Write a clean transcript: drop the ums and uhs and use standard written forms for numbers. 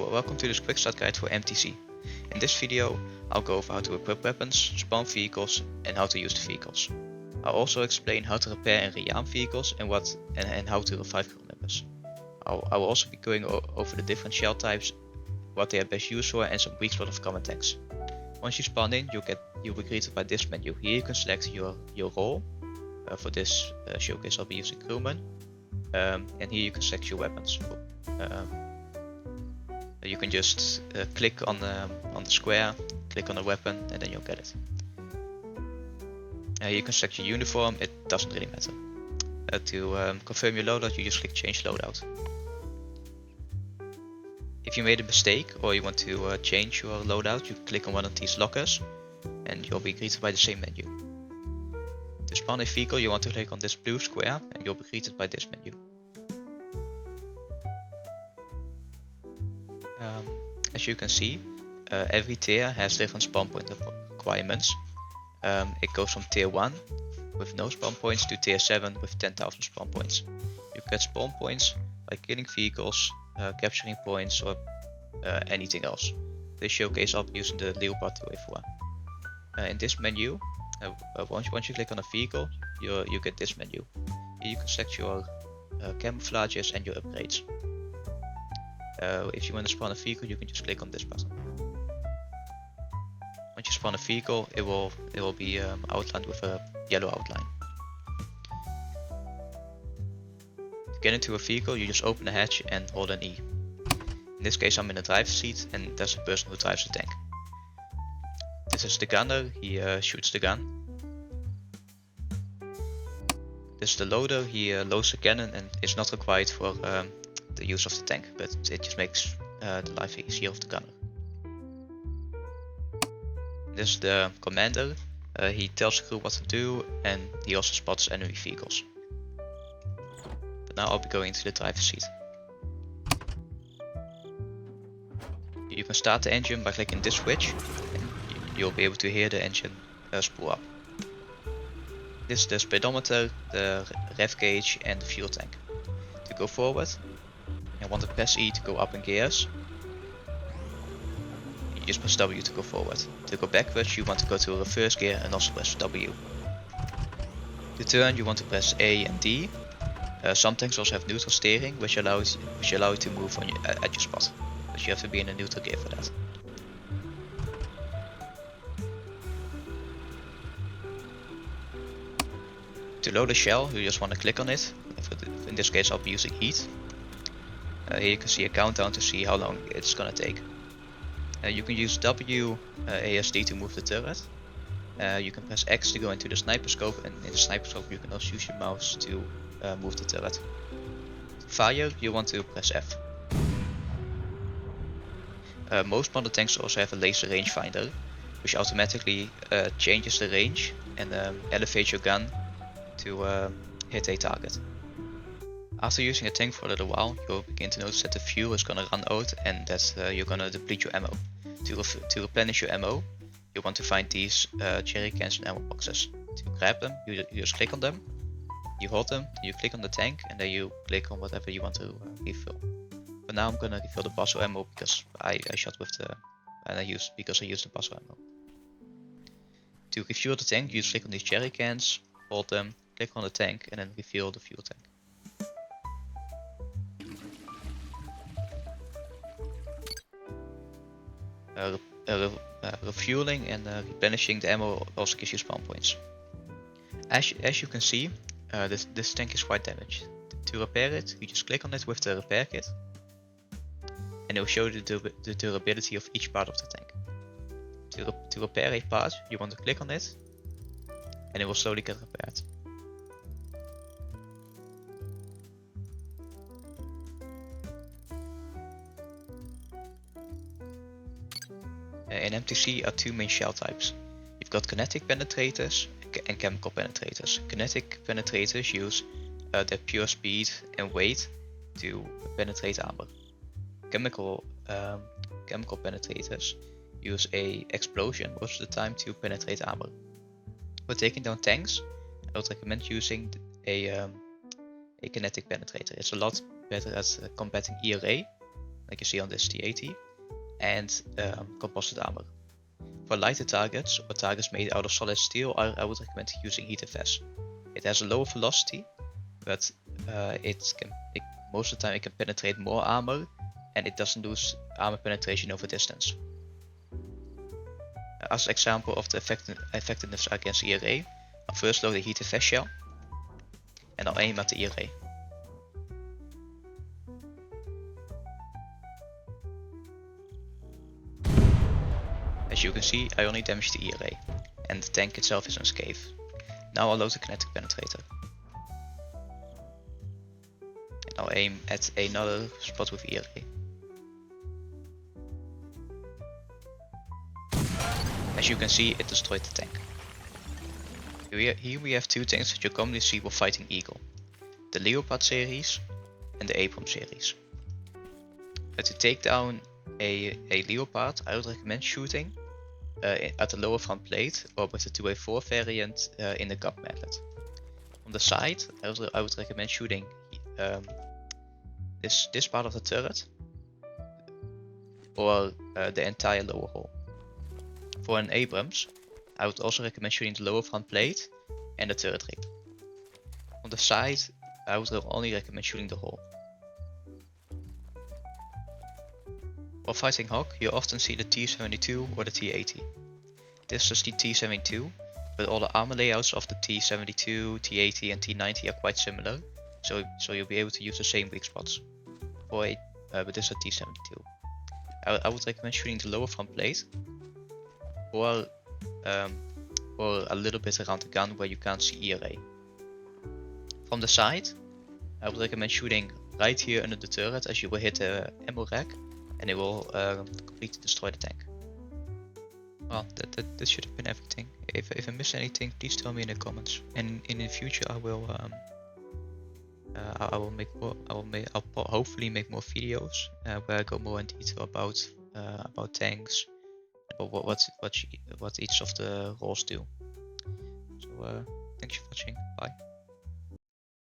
Welcome to this Quickstart guide for MTC. In this video, I'll go over how to equip weapons, spawn vehicles, and how to use the vehicles. I'll also explain how to repair and rearm vehicles and how to revive crew members. I will also be going over the different shell types, what they are best used for, and some weak spot of common tanks. Once you spawn in, you'll be greeted by this menu. Here you can select your role. For this showcase, I'll be using crewman, and here you can select your weapons. You can just click on the square, click on the weapon, and then you'll get it. You can select your uniform, it doesn't really matter. To confirm your loadout, you just click change loadout. If you made a mistake or you want to change your loadout, you click on one of these lockers and you'll be greeted by the same menu. To spawn a vehicle, you want to click on this blue square and you'll be greeted by this menu. As you can see, every tier has different spawn point requirements. It goes from tier 1 with no spawn points to tier 7 with 10,000 spawn points. You get spawn points by killing vehicles, capturing points, or anything else. This showcase I'll be using the Leopard 2A4. In this menu, once you click on a vehicle, you get this menu. Here you can select your camouflages and your upgrades. If you want to spawn a vehicle, you can just click on this button. Once you spawn a vehicle, it will be outlined with a yellow outline. To get into a vehicle, you just open the hatch and hold an E. In this case, I'm in the driver's seat, and there's a person who drives the tank. This is the gunner, he shoots the gun. This is the loader, he loads the cannon and is not required for the use of the tank, but it just makes the life easier of the gunner. This is the commander, he tells the crew what to do and he also spots enemy vehicles. But now I'll be going into the driver's seat. You can start the engine by clicking this switch and you'll be able to hear the engine spool up. This is the speedometer, the rev gauge and the fuel tank. To go forward, you want to press E to go up in gears. You just press W to go forward. To go backwards, you want to go to a reverse gear and also press W. To turn, you want to press A and D. Some tanks also have neutral steering, which allow you to move at your spot. But you have to be in a neutral gear for that. To load a shell, you just want to click on it. In this case, I'll be using heat. Here you can see a countdown to see how long it's gonna take. You can use W ASD to move the turret. You can press X to go into the sniper scope, and in the sniper scope you can also use your mouse to move the turret. To fire, you want to press F. Most modern tanks also have a laser rangefinder, which automatically changes the range and elevates your gun to hit a target. After using a tank for a little while, you'll begin to notice that the fuel is gonna run out and that you're gonna deplete your ammo. To replenish your ammo, you want to find these jerry cans and ammo boxes. To grab them, you just click on them, you hold them, you click on the tank, and then you click on whatever you want to refill. For now, I'm gonna refill the basso ammo because I shot with I used the basso ammo. To refuel the tank, you just click on these jerry cans, hold them, click on the tank, and then refill the fuel tank. Refueling and replenishing the ammo also gives you spawn points. As you can see, this tank is quite damaged. To repair it, you just click on it with the repair kit, and it will show you the durability of each part of the tank. To repair a part, you want to click on it, and it will slowly get repaired. In MTC are two main shell types. You've got kinetic penetrators and chemical penetrators. Kinetic penetrators use their pure speed and weight to penetrate armor. Chemical penetrators use a explosion most of the time to penetrate armor. For taking down tanks, I would recommend using a kinetic penetrator. It's a lot better at combating ERA like you see on this T80, and composite armor. For lighter targets or targets made out of solid steel, I would recommend using heated vest. It has a lower velocity, but most of the time it can penetrate more armor, and it doesn't lose armor penetration over distance. As an example of the effectiveness against ERA, I'll first load the heated vest shell, and I'll aim at the ERA. As you can see, I only damaged the ERA, and the tank itself is unscathed. Now I'll load the kinetic penetrator. And I'll aim at another spot with ERA. As you can see, it destroyed the tank. Here we have two tanks that you commonly see while fighting Eagle. The Leopard series and the Abrams series. But to take down a Leopard, I would recommend shooting at the lower front plate or with the 2A4 variant in the gap magnet. On the side, I would recommend shooting this part of the turret or the entire lower hull. For an Abrams, I would also recommend shooting the lower front plate and the turret ring. On the side, I would only recommend shooting the hull. While fighting Hawk, you often see the T72 or the T80. This is the T72, but all the armor layouts of the T72, T80 and T90 are quite similar, so you'll be able to use the same weak spots. But this is a T72. I would recommend shooting the lower front plate, or a little bit around the gun where you can't see ERA. From the side, I would recommend shooting right here under the turret, as you will hit the ammo rack and it will completely destroy the tank. Well, that should have been everything. If I missed anything, please tell me in the comments. And in the future, I'll hopefully make more videos where I go more in detail about tanks, about what each of the roles do. So thanks for watching. Bye.